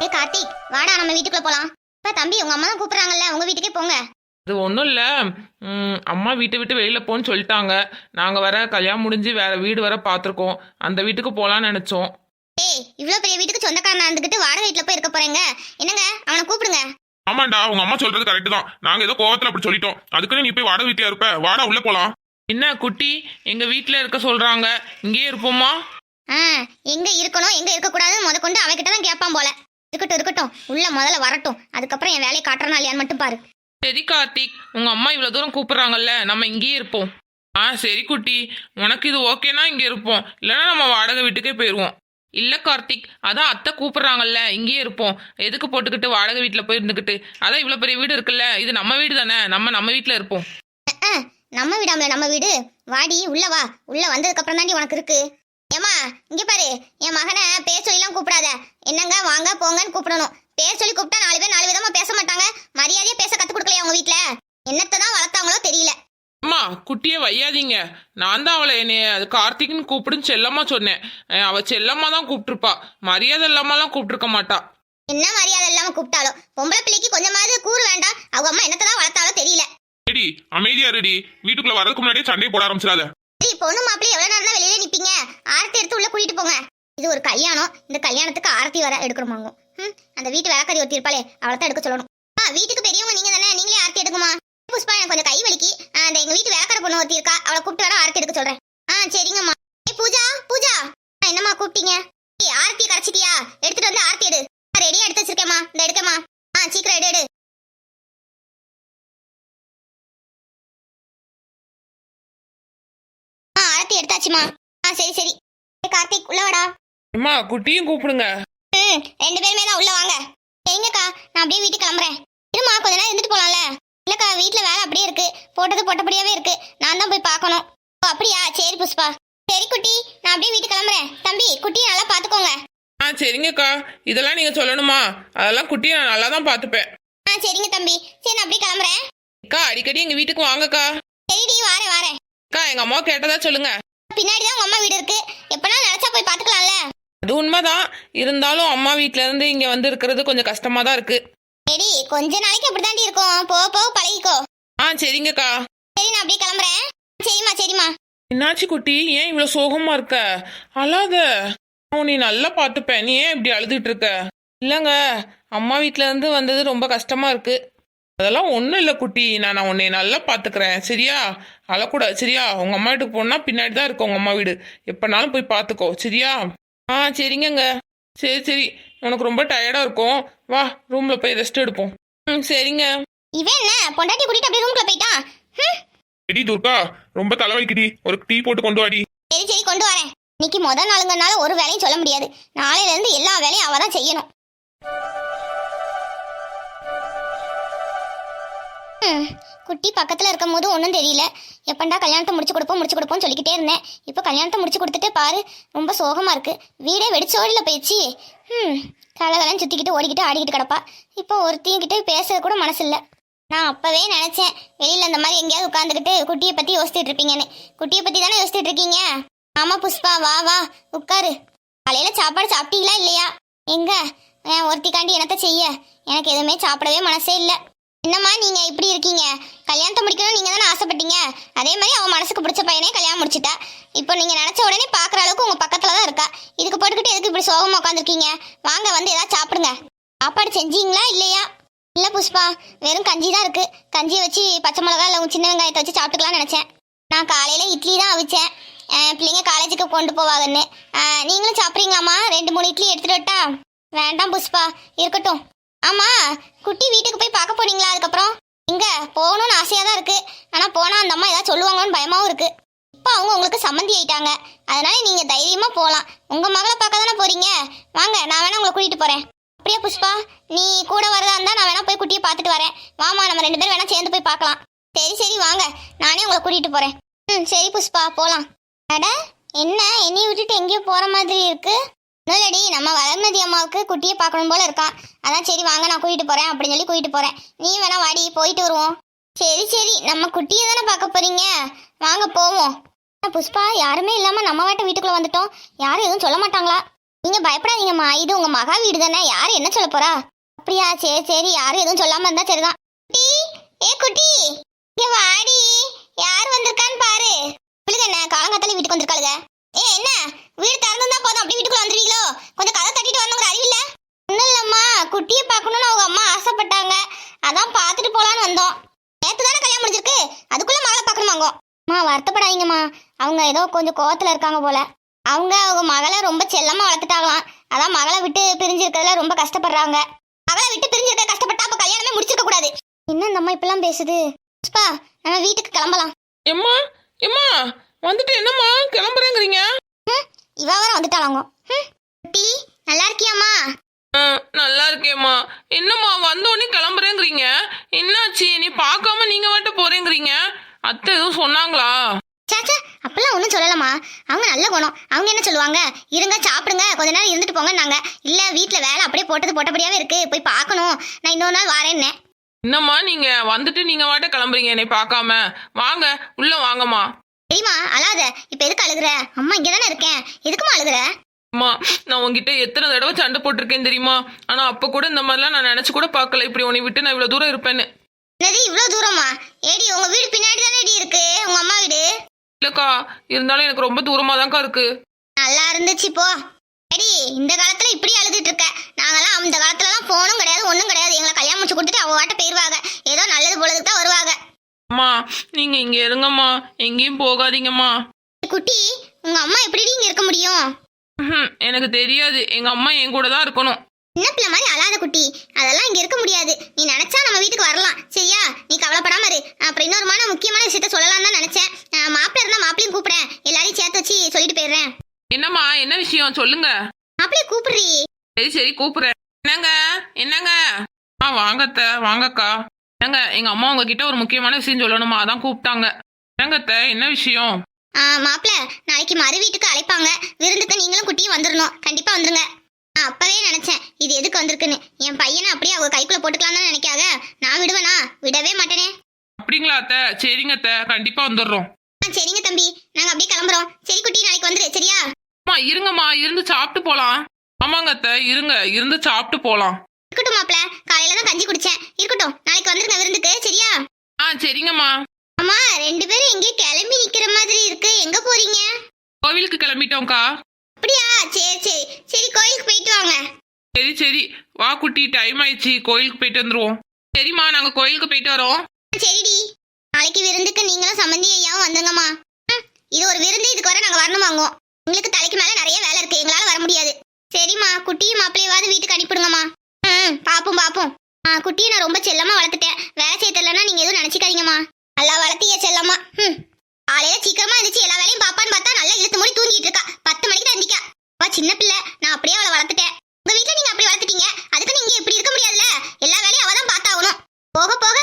ஏய் கார்த்திக், வாடா நம்ம வீட்டுக்குள்ள போலாம். இப்ப தம்பி உங்க அம்மா தான் கூப்பிடுறாங்கல்ல, உங்க வீட்டுக்கே போங்க. அது ஒன்றும் இல்லை. அம்மா வீட்டை விட்டு வெளியில் போன்னு சொல்லிட்டாங்க. நாங்கள் வர கல்யாணம் முடிஞ்சு வேற வீடு வர பார்த்துருக்கோம். அந்த வீட்டுக்கு போகலான்னு நினச்சோம். ஏய், இவ்வளவு பெரிய வீட்டுக்கு சொந்தக்காரனா இருந்துகிட்டு வாடகை வீட்டுல போய் இருக்க போறீங்க. என்னங்க, அவனை கூப்பிடுங்க. ஆமாண்டா, உங்க அம்மா சொல்றது கரெக்ட் தான். நாங்க ஏதோ கோவத்துல அப்படி சொல்லிட்டோம். அதுக்குன்னு நீ போய் வாடகை வீட்டியா இருப்ப? வாடா உள்ள போலாம். என்ன குட்டி, எங்கள் வீட்டில் இருக்க சொல்கிறாங்க, இங்கேயே இருப்போமா? எங்க இருக்கணும் எங்க இருக்க கூடாதுன்னு முத கொண்டு அவகிட்ட தான் கேட்பான் போல. இருக்கட்டும், உள்ள முதல்ல வரட்டும், அதுக்கப்புறம் என் வேலையை காட்டுறனா இல்லையான்னு மட்டும் பாரு. சரி கார்த்திக், உங்கள் அம்மா இவ்வளோ தூரம் கூப்பிட்றாங்கல்ல, நம்ம இங்கேயே இருப்போம். சரி குட்டி, உனக்கு இது ஓகேனா இங்கே இருப்போம், இல்லைன்னா நம்ம வாடகை வீட்டுக்கே போயிடுவோம். இல்லை கார்த்திக், அதான் அத்தை கூப்பிட்றாங்கல்ல, இங்கேயே இருப்போம். எதுக்கு போட்டுக்கிட்டு வாடகை வீட்டில் போய் இருந்துக்கிட்டு? அதான் இவ்வளோ பெரிய வீடு இருக்குல்ல, இது நம்ம வீடு தானே, நம்ம வீட்டில் இருப்போம். நம்ம வீடாமல நம்ம வீடு. வாடி உள்ள வா. உள்ள வந்ததுக்கு அப்புறம் தாண்டி உனக்கு இருக்கு. ஏமா இங்க பாரு, என் மகனை பேர் சொல்லிலாம் கூப்பிடாத. என்னங்க வாங்க போங்கன்னு கூப்பிடணும். பேர் சொல்லி கூப்பிட்டா 4 பேர் 4 விதமா பேச மாட்டாங்க. மரியாதையா பேச கத்து கொடுக்கலையா உங்க வீட்டுல? என்னத்தான் வளர்த்தாங்களோ தெரியல. அம்மா, குட்டியை வையாதீங்க. நான் தான் அவளை என்னைய கார்த்திக்னு கூப்பிடுன்னு செல்லம்மா சொன்னேன். அவ செல்லம்மா தான் கூப்பிட்டுருப்பா, மரியாதை இல்லாமலாம் கூப்பிட்டுருக்க மாட்டா. என்ன மரியாதை இல்லாம கூப்பிட்டாலும் பொம்பளை பிள்ளைக்கு கொஞ்சமாவது கூறு வேண்டாம். அவங்க அம்மா என்னத்தான் வளர்த்தாலோ தெரியல. ரெடி, அமைதியா ரெடி. வீட்டுக்குள்ள வரதுக்கு முன்னாடியே சண்டையை போட ஆரம்பிச்சிடாத. சரி, பொண்ணு மாப்பிள்ளை எவ்வளவு நேரம் தான் வெளியில நிப்பீங்க? ஆரத்தி எடுத்து உள்ள கூட்டிட்டு போங்க. இது ஒரு கல்யாணம். இந்த கல்யாணத்துக்கு ஆரத்தி வர எடுக்கணுமாங்க. அந்த வீட்டு வேலைக்காரி ஒருத்தி இருப்பாளே, அவளை தான் எடுக்க சொல்லணும். வீட்டுக்கு பெரியவங்க நீங்க தானே, நீங்களே ஆரத்தி எடுக்குமா? புஷ்பா, எனக்கு கொஞ்சம் கை வலிக்கு. அந்த எங்க வீட்டு வேலைக்கார பொண்ணு ஒருத்தி இருக்கா, அவளை கூப்பிட்டு வர ஆரத்தி எடுக்க சொல்றேன். சரிங்கம்மா. பூஜா என்னம்மா கூப்பிட்டீங்க? ஆரத்தி கரைச்சிட்டியா? எடுத்துட்டு வந்து ஆரத்தி எடு. ரெடியா எடுத்து வச்சிருக்கேம்மா, இந்த எடுக்கமா. சீக்கிரம் எடு. ஆரத்தி எடுத்தாச்சுமா. சரி கார்த்திக், உள்ள வாடா. அம்மா, குட்டியும் கூப்பிடுங்க. 2 பேருமே தான் உள்ள வாங்க. சரிங்கக்கா, நான் அப்படியே வீட்டுக்கு கிளம்புறேன். இருமா, கொஞ்ச நேரம் இருந்துட்டு போலாம்ல? இல்லக்கா, வீட்டுல வேலை அப்படியே இருக்கு. போட்டபடியாவே இருக்கு. நான் தான் போய் பார்க்கணும். அப்படியா? சரி புஷ்பா. சரி குட்டி, நான் அப்படியே வீட்டுக்கு கிளம்புறேன். தம்பி, குட்டியை நல்லா பாத்துக்கோங்க. சரிங்கக்கா, இதெல்லாம் நீங்க சொல்லணுமா? அதெல்லாம் குட்டியை நான் நல்லா தான் பார்த்துப்பேன். சரிங்க தம்பி. சரி, நான் அப்படியே கிளம்புறேன். அக்கா, அடிக்கடி எங்க வீட்டுக்கு வாங்கக்கா. சரிடி, வாரேன். அக்கா, எங்க அம்மா கேட்டதா சொல்லுங்க. பின்னாடிதான் உங்க அம்மா வீடு இருக்கு. எப்பனா நினைச்சா போய் பாத்துக்கலாம்ல? அது உண்மைதான். இருந்தாலும் அம்மா வீட்ல இருந்து இங்க வந்து இருக்கிறது கொஞ்சம் கஷ்டமா தான் இருக்கு. சரி, கொஞ்ச நாளைக்கு அப்படிதாண்டி இருக்கும். போக பழகிக்கோ. சரிங்கக்கா. சரி, நான் அப்படியே கிளம்புறேன். சரிம்மா. என்னாச்சு குட்டி, ஏன் இவ்வளவு சோகமா இருக்க? அழாத. நீ நல்லா பார்த்துப்பேன். நீ ஏன் இப்படி அழுதுட்டு இருக்க? இல்லைங்க, அம்மா வீட்ல இருந்து வந்தது ரொம்ப கஷ்டமா இருக்கு. அதெல்லாம் ஒன்றும் இல்லை குட்டி, நான் உன்னை நல்லா பார்த்துக்கிறேன், சரியா? அழக்கூடாது, சரியா? உங்க அம்மா வீட்டுக்கு போனா பின்னாடி தான் இருக்கு உங்க அம்மா வீடு. எப்பனாலும் போய் பார்த்துக்கோ, சரியா? சரிங்கங்க. சரி, உனக்கு ரொம்ப டயர்டா இருக்கும். வா, ரூம்ல போய் ரெஸ்ட் எடுப்போம். சரிங்க. இவன் என்ன பொண்டாட்டி கூட்டிட்டு அப்படியே ரூம்குள்ள போயிட்டான்? ரெடி துர்கா, ரொம்ப தலைவலிக்குடி. ஒரு டீ போட்டு கொண்டு வாடி. சரி, கொண்டு வரேன். இன்னைக்கு முதல் நாளுங்கனால ஒரு வேலையும் சொல்ல முடியாது. நாளையில இருந்து எல்லா வேலையும் அவ தான் செய்யணும். குட்டி பக்கத்துல இருக்கும் போது ஒன்றும் தெரியல. எப்பண்டா கல்யாணத்தை முடிச்சு கொடுப்போம் சொல்லிக்கிட்டே இருந்தேன். இப்போ கல்யாணத்தை முடிச்சு கொடுத்துட்டு பாரு, ரொம்ப சோகமா இருக்கு. வீடே வெடிச்சோடியில் போயிடுச்சு. கலகலன்னு சுத்திக்கிட்டு ஓடிக்கிட்டு ஆடிக்கிட்டு கிடப்பா. இப்போ ஒருத்தையும் கிட்ட பேசுறது கூட மனசு இல்லை. நான் அப்பவே நினைச்சேன், வெளியில இந்த மாதிரி எங்கேயாவது உட்காந்துக்கிட்டு குட்டியை பத்தி யோசிச்சுட்டு இருப்பீங்கன்னு. குட்டியை பத்தி தானே யோசிச்சுட்டு இருக்கீங்க? ஆமா புஷ்பா, வா உட்காரு. காலையில சாப்பாடு சாப்பிட்டீங்களா இல்லையா? எங்க ஒருத்திக்காண்டி என்னத்த செய்ய? எனக்கு எதுவுமே சாப்பிடவே மனசே இல்லை. என்னம்மா நீங்க இப்படி இருக்கீங்க? கல்யாணத்தை முடிக்கணும் நீங்க தானே ஆசைப்பட்டீங்க. அதே மாதிரி அவன் மனசுக்கு பிடிச்ச பையனே கல்யாணம் முடிச்சுட்டா. இப்போ நீங்க நினைச்ச உடனே பாக்குற அளவுக்கு உங்க பக்கத்துல தான் இருக்கா. இதுக்கு போட்டுக்கிட்டு எதுக்கு இப்படி சோகமா உட்காந்துருக்கீங்க? வாங்க வந்து ஏதாவது சாப்பிடுங்க. சாப்பாடு செஞ்சீங்களா இல்லையா? இல்ல புஷ்பா, வெறும் கஞ்சி தான் இருக்கு. கஞ்சியை வச்சு பச்சை மிளகா இல்லை சின்ன வெங்காயத்தை வச்சு சாப்பிட்டுக்கலாம்னு நினைச்சேன். நான் காலையில இட்லி தான் அவிச்சேன், பிள்ளைங்க காலேஜுக்கு கொண்டு போவாங்கன்னு. நீங்களும் சாப்பிட்றீங்களாம்மா? 2-3 இட்லி எடுத்துட்டு விட்டா? வேண்டாம் புஷ்பா, இருக்கட்டும். ஆமா, குட்டி வீட்டுக்கு போய் பார்க்க போனீங்களா? அதுக்கப்புறம் இங்க போகணும்னு ஆசையா தான் இருக்கு. ஆனா போனா அந்த அம்மா ஏதாவது சொல்லுவாங்கன்னு பயமாவும் இருக்கு. இப்போ அவங்க உங்களுக்கு சம்மந்தி ஆயிட்டாங்க. அதனால நீங்க தைரியமா போகலாம். உங்க மகளை பார்க்க தானே போறீங்க. வாங்க, நான் வேணா உங்களை கூட்டிட்டு போறேன். அப்படியே புஷ்பா, நீ கூட வரதா இருந்தா நான் வேணா போய் குட்டியை பார்த்துட்டு வரேன். வாமா, நம்ம 2 பேரும் வேணா சேர்ந்து போய் பார்க்கலாம். சரி வாங்க, நானே உங்களை கூட்டிட்டு போறேன். சரி புஷ்பா, போலாம். அட, என்ன என்னைய விட்டுட்டு எங்கேயோ போற மாதிரி இருக்கு? இல்லடி, நம்ம வளர்மதி அம்மாவுக்கு குட்டியை பார்க்கணும் போல இருக்கான். அதான் சரி வாங்க, நான் கூட்டிட்டு போறேன் அப்படின்னு சொல்லி கூட்டிட்டு போறேன். நீ வேணா வாடி, போயிட்டு வருவோம். சரி, நம்ம குட்டியை தானே பார்க்க போறீங்க, வாங்க போவோம். புஷ்பா, யாருமே இல்லாம நம்ம வாட்ட வீட்டுக்குள்ள வந்துட்டோம். யாரும் எதுவும் சொல்ல மாட்டாங்களா? நீங்க பயப்படாதீங்கம்மா, இது உங்க மகா வீடு தானே, யாரு என்ன சொல்ல போறா? அப்படியா, சரி சரி, யாரும் எதுவும் சொல்லாம இருந்தா சரிதான். குட்டி, ஏ குட்டி, இங்க வாடி, யார் வந்திருக்கான்னு பாரு. இவளுக்கு என்ன காலங்காத்தால வீட்டுக்கு வந்திருக்காளுங்க? ஏ என்ன, வீடு திறந்துதான் போதும் அப்படி வீட்டுக்குள்ள வந்துருவீங்களோ? கொஞ்சம் கதை தட்டிட்டு வரணுங்கிற அறிவில்ல? ஒன்றும் இல்லம்மா, குட்டியை பார்க்கணும்னு அவங்க அம்மா ஆசைப்பட்டாங்க, அதான் பார்த்துட்டு போலான்னு வந்தோம். நேற்று தானே கல்யாணம் முடிஞ்சிருக்கு, அதுக்குள்ள மகளை பார்க்கணுமாங்க. அம்மா வருத்தப்படாதீங்கம்மா, அவங்க ஏதோ கொஞ்சம் கோவத்துல இருக்காங்க போல. அவங்க மகளை ரொம்ப செல்லமா வளர்த்துட்டாங்களாம், அதான் மகளை விட்டு பிரிஞ்சிருக்கிறதுல ரொம்ப கஷ்டப்படுறாங்க. மகளை விட்டு பிரிஞ்சிருக்க கஷ்டப்பட்டா அப்ப கல்யாணமே முடிச்சிருக்க கூடாது. என்ன இந்த அம்மா இப்பெல்லாம் பேசுது? புஷ்பா, நம்ம வீட்டுக்கு கிளம்பலாம். எம்மா எம்மா வந்துட்டு என்னம்மா கிளம்புறேங்கிறீங்க? இவ வர வந்துட்டாளாங்க. குட்டி, நல்லா இருக்கியாம்மா? நல்லா இருக்கேம்மா. என்னம்மா வந்தோடனே கிளம்புறேங்கிறீங்க? என்னாச்சு? நீ பார்க்காம நீங்க வாட்ட போறேங்கிறீங்க? அத்தை எதுவும் சொன்னாங்களா? சாச்சா, அப்பெல்லாம் ஒன்றும் சொல்லலம்மா, அவங்க நல்ல குணம். அவங்க என்ன சொல்லுவாங்க, இருங்க சாப்பிடுங்க கொஞ்ச நேரம் இருந்துட்டு போங்கன்னாங்க. இல்ல வீட்டில் வேலை அப்படியே போட்டபடியாவே இருக்கு, போய் பார்க்கணும், நான் இன்னொரு நாள் வரேன்னே. என்னம்மா நீங்க வந்துட்டு நீங்க வாட்ட கிளம்புறீங்க என்னை பார்க்காம? வாங்க உள்ள வாங்கம்மா. சரிம்மா, அழாத. இப்ப எதுக்கு அழுகுற? அம்மா இங்கே தானே இருக்கேன், எதுக்குமா அழுகுற? அம்மா நான் உங்ககிட்ட எத்தனை தடவை சண்டை போட்டிருக்கேன் தெரியுமா? ஆனா அப்ப கூட இந்த மாதிரிலாம் நான் நினைச்சு கூட பார்க்கல, இப்படி உன்னை விட்டு நான் இவ்வளவு தூரம் இருப்பேன்னு. என்னது இவ்வளோ தூரமா? ஏடி உங்க வீடு பின்னாடி தானே இருக்கு, உங்க அம்மா வீடு. இல்லக்கா, இருந்தாலும் எனக்கு ரொம்ப தூரமா தான்க்கா இருக்கு. நல்லா இருந்துச்சு போ. ஏடி இந்த காலத்துல இப்படி அழுதுட்டு இருக்க? நாங்கெல்லாம் அந்த காலத்துலலாம் போனும் கிடையாது ஒன்றும் கிடையாது, எங்களை கல்யாணம் முடிச்சு கொடுத்துட்டு அவ வாட்ட போயிருவாங்க, ஏதோ நல்லது போலதுக்கு தான் வருவாங்க. அம்மா நீங்க இங்க இருங்கம்மா, எங்கேயும் போகாதீங்கம்மா. குட்டி, உங்க அம்மா எப்படி இங்க இருக்க முடியும்? எனக்கு தெரியாது, எங்க அம்மா என் கூட தான் இருக்கணும். சின்ன பிள்ளை மாதிரி அழாத குட்டி, அதெல்லாம் இங்க இருக்க முடியாது. நீ நினைச்சா நம்ம வீட்டுக்கு வரலாம், சரியா? நீ கவலைப்படாம இரு. அப்புறம் இன்னொரு முக்கியமான விஷயத்த சொல்லலாம் தான் நினைச்சேன். மாப்பிள்ள இருந்தா மாப்பிளையும் கூப்பிடுறேன், எல்லாரையும் சேர்த்து வச்சு சொல்லிட்டு போயிடுறேன். என்னம்மா என்ன விஷயம் சொல்லுங்க. மாப்பிளைய கூப்பிடுறீ? சரி சரி கூப்பிடுறேன். என்னங்க என்னங்க? வாங்கத்த வாங்கக்கா. என்னங்க எங்க அம்மா உங்ககிட்ட ஒரு முக்கியமான விஷயம் சொல்லணுமா, அதான் கூப்பிட்டாங்க. என்னங்கத்த என்ன விஷயம்? மாப்பிள்ள, நாளைக்கு மறு வீட்டுக்கு அழைப்பாங்க, விருந்துக்கு நீங்களும் குட்டியும் வந்துடணும், கண்டிப்பா வந்துருங்க. நான் அப்பவே நினைச்சேன் இது எதுக்கு வந்திருக்குன்னு. என் பையனை அப்படியே அவங்க கைக்குள்ள போட்டுக்கலாம் தான் நினைக்காக, நான் விடுவேனா? விடவே மாட்டேனே. அப்படிங்களா அத்த? சரிங்க அத்த, கண்டிப்பா வந்துடுறோம். சரிங்க தம்பி, நாங்க அப்படியே கிளம்புறோம். சரி குட்டி, நாளைக்கு வந்துரு, சரியா? அம்மா இருங்கம்மா, இருந்து சாப்பிட்டு போலாம். ஆமாங்க அத்த, இருங்க இருந்து சாப்பிட்டு போலாம். இருக்கட்டும் மாப்பிள்ள, காலையில தான் கஞ்சி குடிச்சேன், இருக்கட்டும், நாளைக்கு வந்துருங்க விருந்துக்கு, சரியா? சரிங்கம்மா. அம்மா, ரெண்டு பேரும் எங்கே கிளம்பி நிக்கிற மாதிரி இருக்கு, எங்க போறீங்க? கோவிலுக்கு கிளம்பிட்டோம்க்கா. அப்படியா, சரி சரி சரி, கோயிலுக்கு போயிட்டு வாங்க. சரி சரி வா குட்டி, டைம் ஆயிடுச்சு, கோயிலுக்கு போயிட்டு வந்துருவோம். சரிம்மா, நாங்க கோயிலுக்கு போயிட்டு வரோம். சரிடி, நாளைக்கு விருந்துக்கு நீங்களும் சம்மந்தி ஐயாவும் வந்துங்கம்மா. இது ஒரு விருந்து, இதுக்கு வர நாங்க வரணுமாங்கோ. உங்களுக்கு தலைக்கு மேல நிறைய வேலை இருக்கு, எங்களால வர முடியாது. சரிம்மா, குட்டியும் மாப்பிள்ளையாவது வீட்டுக்கு அனுப்பிடுங்கம்மா. பாப்போம் பாப்போம். குட்டியை நான் ரொம்ப செல்லமா வளர்த்துட்டேன், வேலை செய்ய தெரியலன்னா நீங்க எதுவும் நினைச்சுக்காதீங்கம்மா. நல்லா வளர்த்திய செல்லம்மா. காலையில சீக்கிரமா இருந்துச்சு, எல்லா வேலையும் பாப்பான்னு பார்த்தா நல்லா இழுத்து மூடி தூங்கிட்டு இருக்கா. 10 மணிக்கு தான் எந்திக்கா. சின்ன பிள்ளை, நான் அப்படியே அவளை வளர்த்துட்டேன். உங்க வீட்டுல நீங்க அப்படி வளர்த்துட்டீங்க, அதுக்கு நீங்க இப்படி இருக்க முடியாதுல்ல, எல்லா வேலையும் அவதான் பார்த்தாகணும். போக போக